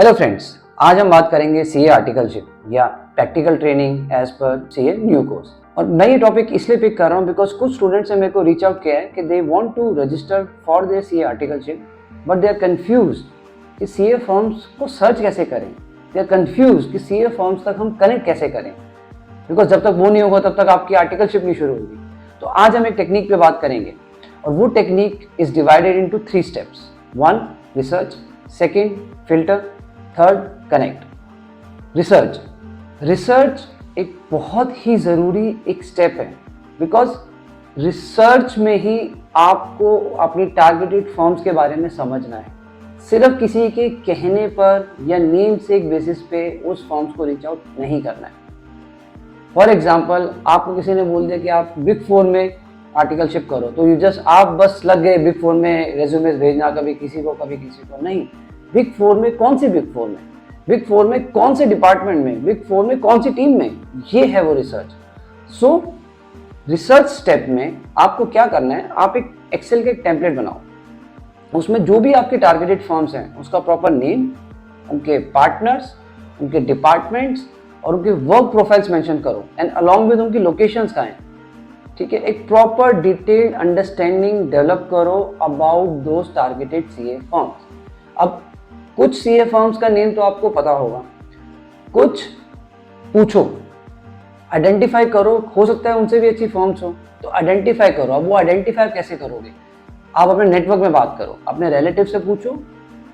Hello friends, आज हम बात करेंगे सीए आर्टिकलशिप या practical training as per CA new course. और मैं ये टॉपिक इसलिए पिक कर रहा हूँ बिकॉज कुछ स्टूडेंट्स ने मेरे को रीच आउट किया है कि they want to register for their CA articleship but they are confuse कि सीए फॉर्म्स को सर्च कैसे करें। दे आर कंफ्यूज कि सीए फॉर्म्स तक हम कनेक्ट कैसे करें, बिकॉज जब तक वो नहीं होगा तब तक आपकी आर्टिकलशिप नहीं शुरू होगी। तो आज हम एक टेक्निक पे बात करेंगे और वो technique is divided into 3 steps. 1 research, 2 filter, 3 connect. Research एक बहुत ही ज़रूरी एक स्टेप है बिकॉज रिसर्च में ही आपको अपनी टारगेटेड फॉर्म्स के बारे में समझना है। सिर्फ किसी के कहने पर या नेम से एक बेसिस पे उस फॉर्म्स को रीच आउट नहीं करना है। फॉर एग्जाम्पल, आपको किसी ने बोल दिया कि आप बिग 4 में आर्टिकलशिप करो, तो आप बस लग गए बिग 4 में रेज्यूमेस भेजना, कभी किसी को कभी किसी को। नहीं, बिग 4 में कौन सी बिग 4 में, बिग 4 में कौन से डिपार्टमेंट में, बिग 4 में कौन सी टीम में, ये है वो रिसर्च। सो रिसर्च स्टेप में आपको क्या करना है, आप एक एक्सेल के टेम्पलेट बनाओ, उसमें जो भी आपके टारगेटेड फॉर्म्स हैं उसका प्रॉपर नेम, उनके पार्टनर्स, उनके डिपार्टमेंट्स और उनके वर्क प्रोफाइल्स मेंशन करो एंड अलॉन्ग विद उनकी लोकेशंस कहाँ हैं। ठीक है, एक प्रॉपर डिटेल्ड अंडरस्टैंडिंग डेवलप करो about those targeted CA forms. अब कुछ सीए फॉर्म्स का नेम तो आपको पता होगा, कुछ पूछो, आइडेंटिफाई करो, हो सकता है उनसे भी अच्छी फॉर्म्स हो तो आइडेंटिफाई करो। अब वो आइडेंटिफाई कैसे करोगे, आप अपने नेटवर्क में बात करो, अपने रिलेटिव से पूछो,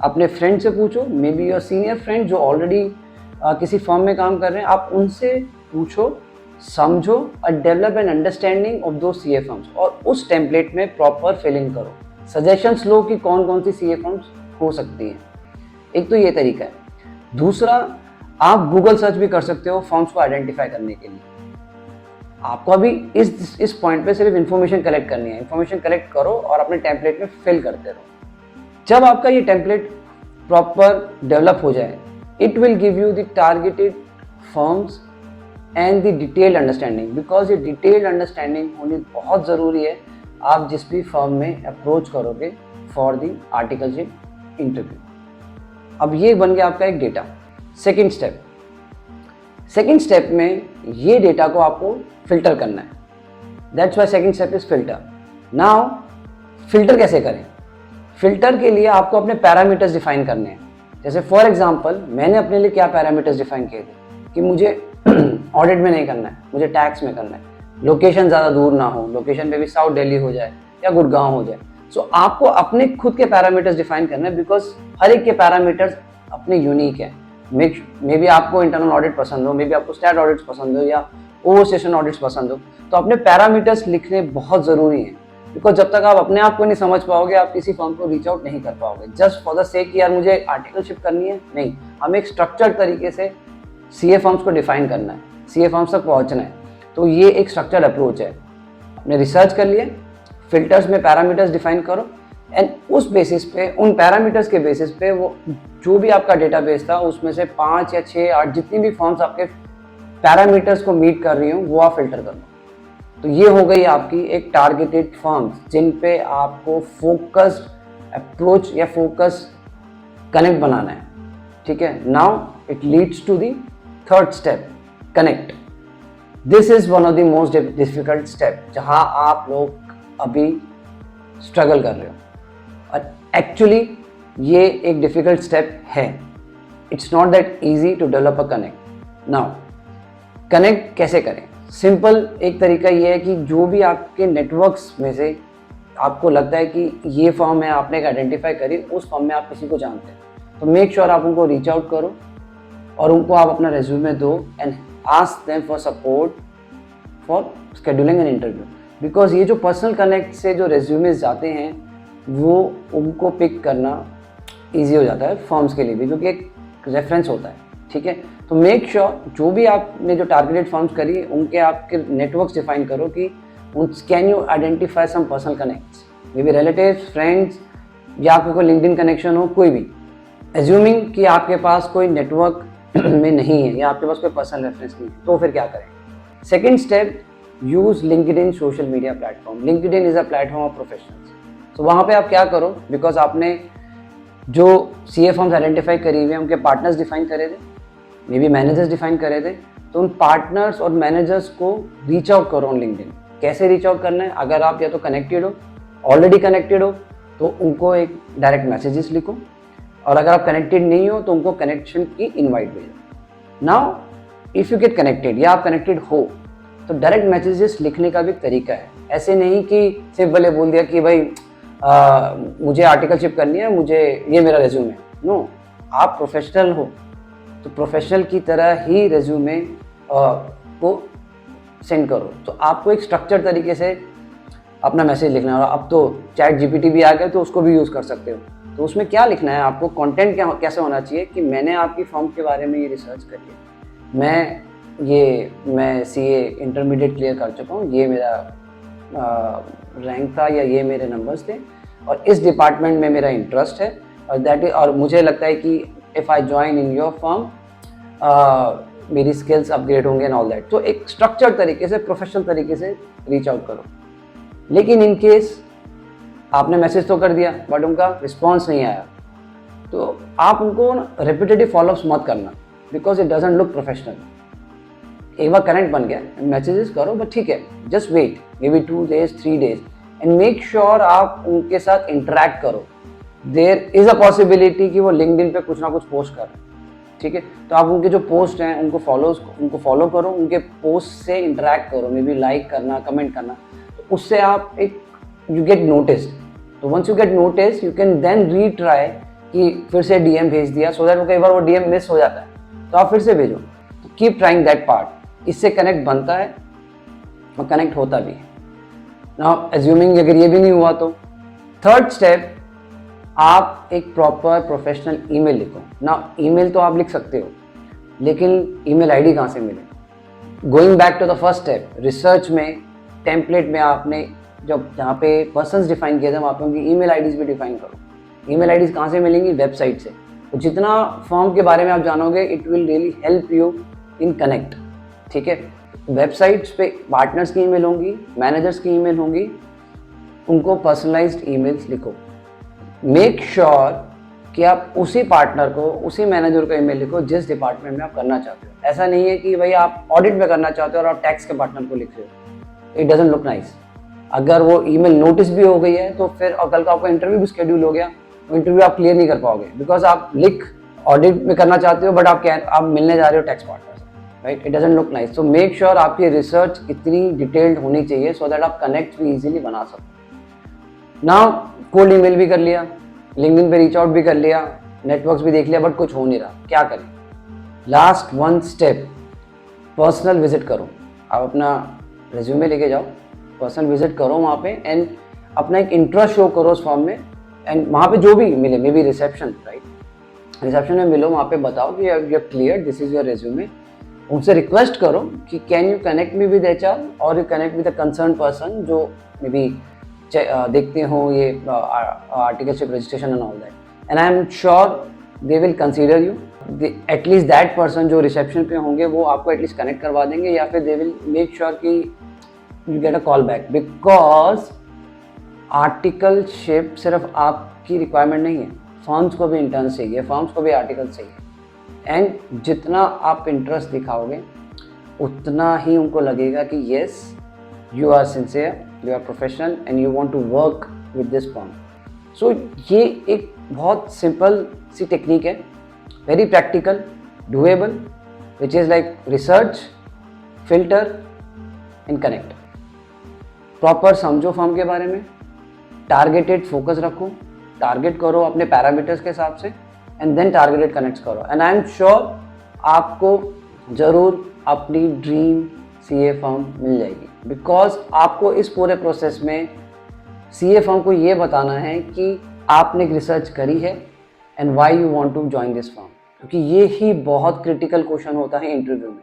अपने फ्रेंड से पूछो, may be your senior friend जो ऑलरेडी किसी फॉर्म में काम कर रहे हैं, आप उनसे पूछो, समझो और डेवलप एन अंडरस्टैंडिंग ऑफ दो सीए फॉर्म्स और उस टेम्पलेट में प्रॉपर फिलिंग करो। सजेशंस लो कि कौन कौन सी सीए फॉर्म्स हो सकती हैं। एक तो ये तरीका है। दूसरा, आप गूगल सर्च भी कर सकते हो फॉर्म्स को आइडेंटिफाई करने के लिए। आपको अभी इस पॉइंट पे सिर्फ इन्फॉर्मेशन कलेक्ट करनी है। इन्फॉर्मेशन कलेक्ट करो और अपने टेम्पलेट में फिल करते रहो। जब आपका ये टेम्पलेट प्रॉपर डेवलप हो जाए, it will give you the targeted forms and the detailed understanding, because ये डिटेल्ड अंडरस्टैंडिंग होनी बहुत ज़रूरी है आप जिस भी फर्म में अप्रोच करोगे फॉर द आर्टिकलशिप इंटरव्यू। अब ये बन गया आपका एक डेटा। सेकेंड स्टेप में ये डेटा को आपको फिल्टर करना है। That's why second step is filter. Now filter कैसे करें? फिल्टर के लिए आपको अपने पैरामीटर्स डिफाइन करने हैं। जैसे फॉर एग्जांपल, मैंने अपने लिए क्या पैरामीटर्स डिफाइन किए थे कि मुझे ऑडिट में नहीं करना है, मुझे टैक्स में करना है, लोकेशन ज़्यादा दूर ना हो, लोकेशन पे भी साउथ दिल्ली हो जाए या गुड़गांव हो जाए। सो आपको अपने खुद के पैरामीटर्स डिफाइन करना है बिकॉज हर एक के पैरामीटर्स अपने यूनिक है। मे बी आपको इंटरनल ऑडिट पसंद हो, मे बी आपको स्टैट ऑडिट्स पसंद हो या ओवर स्टेशन ऑडिट्स पसंद हो, तो अपने पैरामीटर्स लिखने बहुत ज़रूरी हैं बिकॉज जब तक आप अपने आप को नहीं समझ पाओगे आप किसी फॉर्म को रीच आउट नहीं कर पाओगे। जस्ट फॉर द सेक कि यार मुझे आर्टिकलशिप करनी है, नहीं, हमें एक स्ट्रक्चर्ड तरीके से सीए फॉर्म्स को डिफाइन करना है, सीए फॉर्म्स तक पहुंचना है। तो ये एक स्ट्रक्चर्ड अप्रोच है। आपने रिसर्च कर लिया, फिल्टर्स में पैरामीटर्स डिफाइन करो एंड उस बेसिस पे, उन पैरामीटर्स के बेसिस पे वो जो भी आपका डेटाबेस था उसमें से 5 या 6 8 जितनी भी फॉर्म्स आपके पैरामीटर्स को मीट कर रही हो वो आप फिल्टर कर लो। तो ये हो गई आपकी एक टारगेटेड फॉर्म्स जिन पे आपको फोकस्ड अप्रोच या फोकस कनेक्ट बनाना है। ठीक है, now it leads to the third step, connect. This is one of the most difficult step जहां आप लोग अभी स्ट्रगल कर रहे हो और एक्चुअली ये एक डिफिकल्ट स्टेप है। It's not that easy to develop a connect. Now connect कैसे करें? सिंपल एक तरीका ये है कि जो भी आपके नेटवर्क्स में से आपको लगता है कि ये फॉर्म है, आपने आइडेंटिफाई करी, उस फॉर्म में आप किसी को जानते हैं, तो मेक श्योर आप उनको रीच आउट करो और उनको आप अपना रेज्यूमे दो and ask them for support for scheduling an interview. Because ये जो पर्सनल कनेक्ट से जो रेज्यूमेस जाते हैं वो उनको पिक करना ईजी हो जाता है फॉर्म्स के लिए भी, क्योंकि एक रेफरेंस होता है। ठीक है, तो मेक श्योर जो भी आपने जो टारगेटेड फॉर्म्स करी उनके आपके नेटवर्क्स डिफाइन करो कि can you identify some personal connects, may be relatives, friends या आपके कोई लिंक्डइन कनेक्शन हो, कोई भी। एज्यूमिंग कि आपके पास कोई नेटवर्क में नहीं है या आपके पास कोई पर्सनल रेफरेंस नहीं है, तो फिर क्या करें? Second step, use LinkedIn social media platform. LinkedIn is a platform of professionals. तो वहाँ पे आप क्या करो, बिकॉज आपने जो सीए फर्म्स आइडेंटिफाई करी हुए हैं उनके पार्टनर्स डिफाइन करे थे, मे बी मैनेजर्स डिफाइन करे थे, तो उन पार्टनर्स और मैनेजर्स को रीच आउट करो ऑन लिंक्डइन। कैसे रीच आउट करना है? अगर आप या तो कनेक्टेड हो, ऑलरेडी कनेक्टेड हो, तो उनको एक डायरेक्ट मैसेजेस लिखो, और अगर आप कनेक्टेड नहीं हो तो उनको कनेक्शन की इनवाइट भेजो। Now if you get connected या आप कनेक्टेड हो तो डायरेक्ट मैसेजेस लिखने का भी एक तरीका है। ऐसे नहीं कि सिर्फ भले बोल दिया कि भाई मुझे आर्टिकलशिप करनी है, मुझे ये मेरा रेज्यूमे है। नो, आप प्रोफेशनल हो तो प्रोफेशनल की तरह ही रेज्यूमे को सेंड करो। तो आपको एक स्ट्रक्चर तरीके से अपना मैसेज लिखना है। और अब तो चैट जीपीटी भी आ गया तो उसको भी यूज़ कर सकते हो। तो उसमें क्या लिखना है आपको, कंटेंट क्या कैसे होना चाहिए कि मैंने आपकी फर्म के बारे में ये रिसर्च करी है, मैं सीए इंटरमीडिएट क्लियर कर चुका हूँ, ये मेरा रैंक था या ये मेरे नंबर्स थे, और इस डिपार्टमेंट में मेरा इंटरेस्ट है, और मुझे लगता है कि if I join in your firm मेरी स्किल्स अपग्रेड होंगे एंड ऑल दैट। तो एक स्ट्रक्चर तरीके से, प्रोफेशनल तरीके से रीच आउट करो। लेकिन इन केस आपने मैसेज तो कर दिया बट उनका रिस्पॉन्स नहीं आया, तो आप उनको रिपीटेटिव फॉलोअप्स मत करना, because it doesn't look professional. एक बार कनेक्ट बन गया, मैसेजेस करो, बट ठीक है, just wait may be 2 days 3 days and make sure आप उनके साथ इंटरेक्ट करो। देयर इज़ अ पॉसिबिलिटी कि वो लिंक्डइन पे कुछ ना कुछ पोस्ट कर रहे हैं, ठीक है, तो आप उनके जो पोस्ट हैं उनको फॉलो करो, उनके पोस्ट से इंटरेक्ट करो, मे बी लाइक करना, कमेंट करना, तो उससे आप एक यू गेट नोटिस्ड। तो once you get notice you can then retry कि फिर से डीएम भेज दिया, सो दैट कई बार वो डीएम मिस हो जाता है तो आप फिर से भेजो। तो कीप ट्राइंग दैट पार्ट, इससे कनेक्ट बनता है और कनेक्ट होता भी है। नाउ एज्यूमिंग अगर ये भी नहीं हुआ तो थर्ड स्टेप, आप एक प्रॉपर प्रोफेशनल ईमेल लिखो ना। ईमेल तो आप लिख सकते हो, लेकिन ईमेल आईडी कहाँ से मिले? Going back to the first step, research में टेम्पलेट में आपने जहाँ पे पर्सन्स डिफाइन किए थे वहाँ पे उनकी ईमेल आईडीज भी डिफाइन करो। ईमेल आईडीज कहाँ से मिलेंगी? वेबसाइट से। तो जितना फर्म के बारे में आप जानोगे it will really help you in connect, ठीक है। वेबसाइट्स पे पार्टनर्स की ईमेल होंगी, मैनेजर्स की ईमेल होंगी, उनको पर्सनलाइज्ड ईमेल्स लिखो। मेक श्योर कि आप उसी पार्टनर को, उसी मैनेजर को ईमेल लिखो जिस डिपार्टमेंट में आप करना चाहते हो। ऐसा नहीं है कि भाई आप ऑडिट में करना चाहते हो और आप टैक्स के पार्टनर को लिख रहे हो, इट डजंट लुक नाइस। अगर वो ईमेल नोटिस भी हो गई है तो फिर, और कल का आपका इंटरव्यू भी शेड्यूल हो गया, वो इंटरव्यू आप क्लियर नहीं कर पाओगे, बिकॉज आप लिख ऑडिट में करना चाहते हो बट आप मिलने जा रहे हो टैक्स पार्टनर से, right? It doesn't look nice. So make sure आपकी रिसर्च इतनी डिटेल्ड होनी चाहिए सो दैट आप कनेक्ट भी इजीली बना सको। नाउ कोल्ड ईमेल भी कर लिया, लिंक्डइन पे रीच आउट भी कर लिया, नेटवर्क्स भी देख लिया, बट कुछ हो नहीं रहा, क्या करें? Last one step, personal visit करो। आप अपना रेज्यूमे लेके जाओ, पर्सनल विजिट करो वहाँ पे, एंड अपना एक इंटरेस्ट शो करो उस फॉर्म में, एंड वहाँ पे जो भी मिले, may be reception, right, reception में मिलो, वहाँ पे बताओ कि you clear, this is your resume. उनसे रिक्वेस्ट करो कि can you connect me with HR और you connect with a concern person जो मे बी देखते हो ये articleship registration and all that, and I am sure they will consider you. At least that person जो reception पे होंगे वो आपको एटलीस्ट कनेक्ट करवा देंगे, या फिर दे विल मेक श्योर कि you get a call back, because articleship सिर्फ आपकी रिक्वायरमेंट नहीं है, फर्म्स को भी इंटर्न्स चाहिए, फर्म्स को भी आर्टिकल चाहिए, एंड जितना आप इंटरेस्ट दिखाओगे उतना ही उनको लगेगा कि yes you are sincere, you are professional and you want to work with this firm. So ये एक बहुत सिंपल सी टेक्निक है, very practical, doable, which is like research, filter and connect. Proper समझो फर्म के बारे में, टारगेटेड फोकस रखो, टारगेट करो अपने पैरामीटर्स के हिसाब से, एंड देन टारगेटेड कनेक्ट करो, एंड आई एम श्योर आपको ज़रूर अपनी ड्रीम सीए फर्म मिल जाएगी, बिकॉज आपको इस पूरे प्रोसेस में सीए फर्म को ये बताना है कि आपने एक रिसर्च करी है and why you want to join this firm, क्योंकि ये ही बहुत क्रिटिकल क्वेश्चन होता है इंटरव्यू में।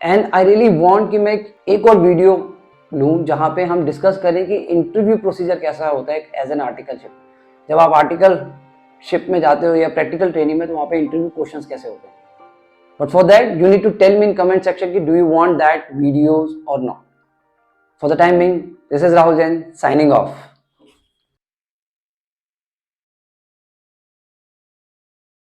एंड आई रियली वांट कि मैं एक और वीडियो लूँ जहाँ पे हम डिस्कस करें कि इंटरव्यू प्रोसीजर कैसा होता है एज एन आर्टिकलशिप। जब आप आर्टिकलशिप में जाते हो या प्रैक्टिकल ट्रेनिंग में, तो वहाँ पे इंटरव्यू क्वेश्चंस कैसे होते हैं। But for that you need to tell me in comment section कि do you want that videos और not. For the time being, this is Rahul Jain signing of.